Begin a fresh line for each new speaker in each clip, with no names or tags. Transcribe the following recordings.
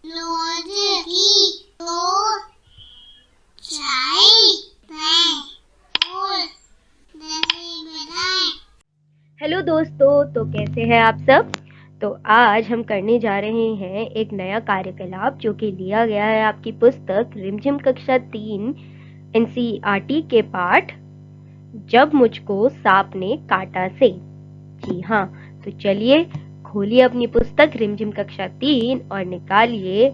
रोज की दो चाय और
हेलो दोस्तों, तो कैसे हैं आप सब। तो आज हम करने जा रहे हैं एक नया कार्यकलाप जो कि लिया गया है आपकी पुस्तक रिमझिम कक्षा 3 एनसीईआरटी के पाठ जब मुझको सांप ने काटा से। जी हाँ, तो चलिए खोलिए अपनी पुस्तक रिमझिम कक्षा 3 और निकालिए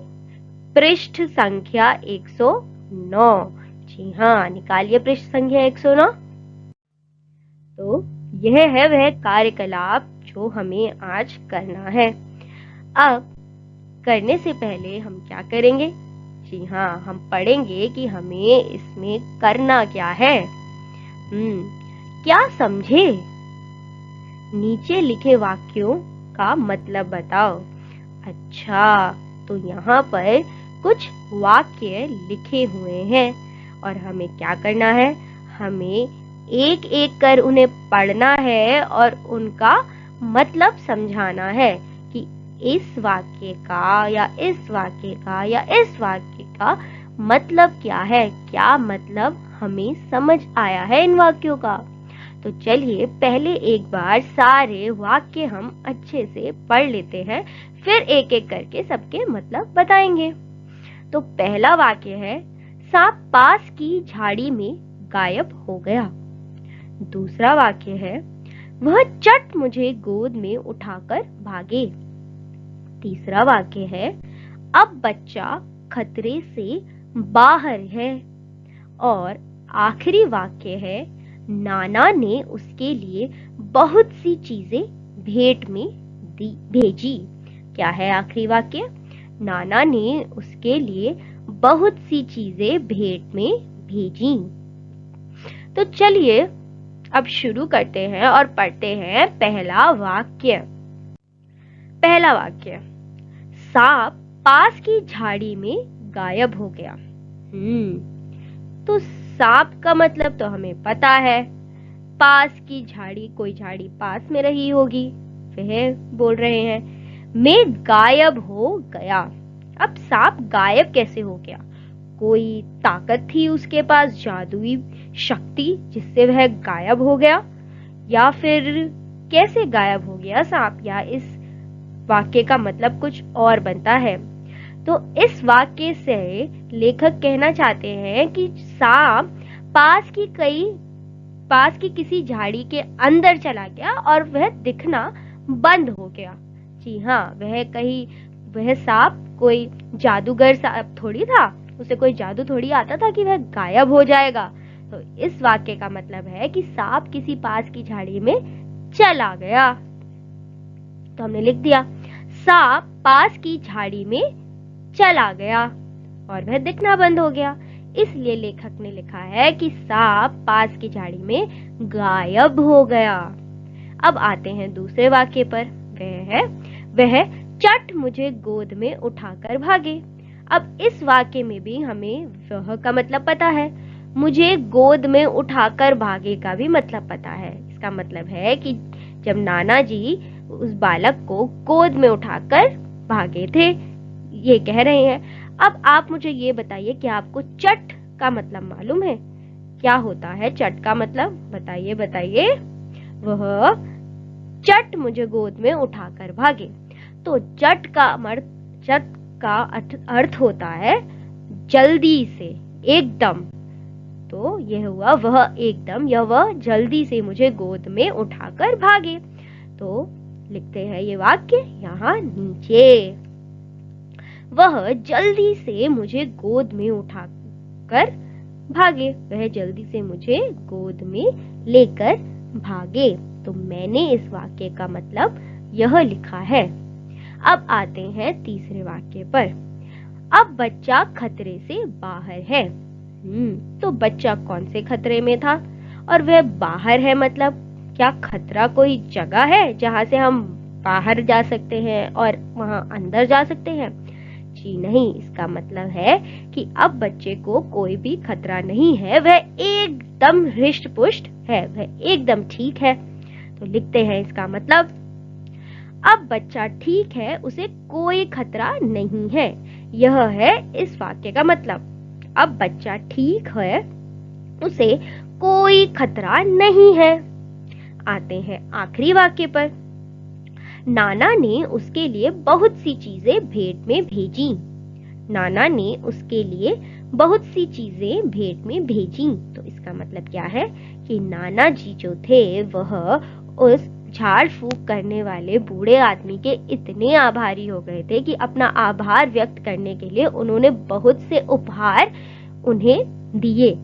पृष्ठ संख्या 109। जी हाँ, निकालिए पृष्ठ संख्या 109। तो यह है वह कार्यकलाप जो हमें आज करना है। अब करने से पहले हम क्या करेंगे? जी हाँ, हम पढ़ेंगे कि हमें इसमें करना क्या है। क्या समझे? नीचे लिखे वाक्यों का मतलब बताओ। अच्छा, तो यहाँ पर कुछ वाक्य लिखे हुए हैं और हमें क्या करना है? हमें एक एक कर उन्हें पढ़ना है और उनका मतलब समझाना है कि इस वाक्य का या इस वाक्य का या इस वाक्य का मतलब क्या है, क्या मतलब हमें समझ आया है इन वाक्यों का। तो चलिए पहले एक बार सारे वाक्य हम अच्छे से पढ़ लेते हैं, फिर एक एक करके सबके मतलब बताएंगे। तो पहला वाक्य है, सांप पास की झाड़ी में गायब हो गया। दूसरा वाक्य है, वह चट मुझे गोद में उठाकर भागे। तीसरा वाक्य है, अब बच्चा खतरे से बाहर है। और आखिरी वाक्य है, नाना ने उसके लिए बहुत सी चीजें भेंट में भेजी। क्या है आखिरी वाक्य? नाना ने उसके लिए बहुत सी चीजें भेंट में भेजी। तो चलिए अब शुरू करते हैं और पढ़ते हैं पहला वाक्य। पहला वाक्य, सांप पास की झाड़ी में गायब हो गया। तो सांप का मतलब तो हमें पता है, पास की झाड़ी, कोई झाड़ी पास में रही होगी, वह बोल रहे हैं। में गायब हो गया। अब सांप गायब कैसे हो गया? कोई ताकत थी उसके पास, जादुई शक्ति, जिससे वह गायब हो गया, या फिर कैसे गायब हो गया सांप? या इस वाक्य का मतलब कुछ और बनता है। तो इस वाक्य से लेखक कहना चाहते हैं कि सांप पास की किसी झाड़ी के अंदर चला गया और वह दिखना बंद हो गया। जी हाँ, वह सांप कोई जादूगर सांप थोड़ी था, उसे कोई जादू थोड़ी आता था कि वह गायब हो जाएगा। तो इस वाक्य का मतलब है कि सांप किसी पास की झाड़ी में चला गया। तो हमने लिख दिया, सांप पास की झाड़ी में चला गया और वह दिखना बंद हो गया। इसलिए लेखक ने लिखा है कि सांप पास की झाड़ी में गायब हो गया। अब आते हैं दूसरे वाक्य पर। वह चट मुझे गोद में उठाकर भागे। अब इस वाक्य में भी हमें वह का मतलब पता है, मुझे गोद में उठाकर भागे का भी मतलब पता है। इसका मतलब है कि जब नाना जी उस बालक को गोद में उठाकर भागे थे, ये कह रहे हैं। अब आप मुझे ये बताइए कि आपको चट का मतलब मालूम है? क्या होता है चट का मतलब? बताइए बताइए। वह चट मुझे गोद में उठाकर भागे। तो चट का अर्थ होता है जल्दी से, एकदम। तो यह हुआ वह एकदम या वह जल्दी से मुझे गोद में उठाकर भागे। तो लिखते हैं ये वाक्य यहाँ नीचे। वह जल्दी से मुझे गोद में उठाकर भागे। वह जल्दी से मुझे गोद में लेकर भागे। तो मैंने इस वाक्य का मतलब यह लिखा है। अब आते हैं तीसरे वाक्य पर। अब बच्चा खतरे से बाहर है। तो बच्चा कौन से खतरे में था और वह बाहर है? मतलब क्या खतरा कोई जगह है जहां से हम बाहर जा सकते हैं और वहां अंदर जा सकते हैं? जी नहीं, इसका मतलब है कि अब बच्चे को कोई भी खतरा नहीं है, वह एकदम हृष्ट पुष्ट है, वह एकदम ठीक है। तो लिखते हैं इसका मतलब, अब बच्चा ठीक है, उसे कोई खतरा नहीं है। यह है इस वाक्य का मतलब। अब बच्चा ठीक है, उसे कोई खतरा नहीं है। आते हैं आखिरी वाक्य पर। नाना ने उसके लिए बहुत सी चीजें भेंट में भेजी। नाना ने उसके लिए बहुत सी चीजें भेंट में भेजी। तो इसका मतलब क्या है कि नाना जी जो थे वह उस झाड़ फूक करने वाले बूढ़े आदमी के इतने आभारी हो गए थे कि अपना आभार व्यक्त करने के लिए उन्होंने बहुत से उपहार उन्हें दिए।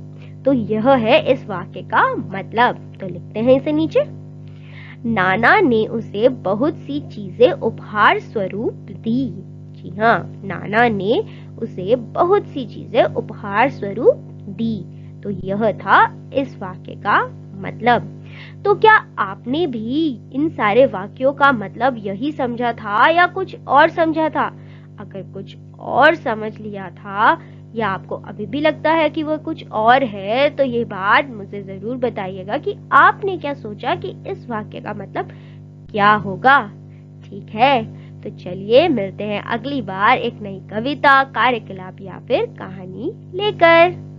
तो यह है इस वाक्य का मतलब। तो लिखते हैं इसे नीचे। नाना ने उसे बहुत सी चीजें उपहार स्वरूप दी। जी हाँ, नाना ने उसे बहुत सी चीजें उपहार स्वरूप दी। तो यह था इस वाक्य का मतलब। तो क्या आपने भी इन सारे वाक्यों का मतलब यही समझा था या कुछ और समझा था? अगर कुछ और समझ लिया था या आपको अभी भी लगता है कि वह कुछ और है, तो ये बात मुझे जरूर बताइएगा कि आपने क्या सोचा कि इस वाक्य का मतलब क्या होगा। ठीक है, तो चलिए मिलते हैं अगली बार एक नई कविता, कार्यकलाप या फिर कहानी लेकर।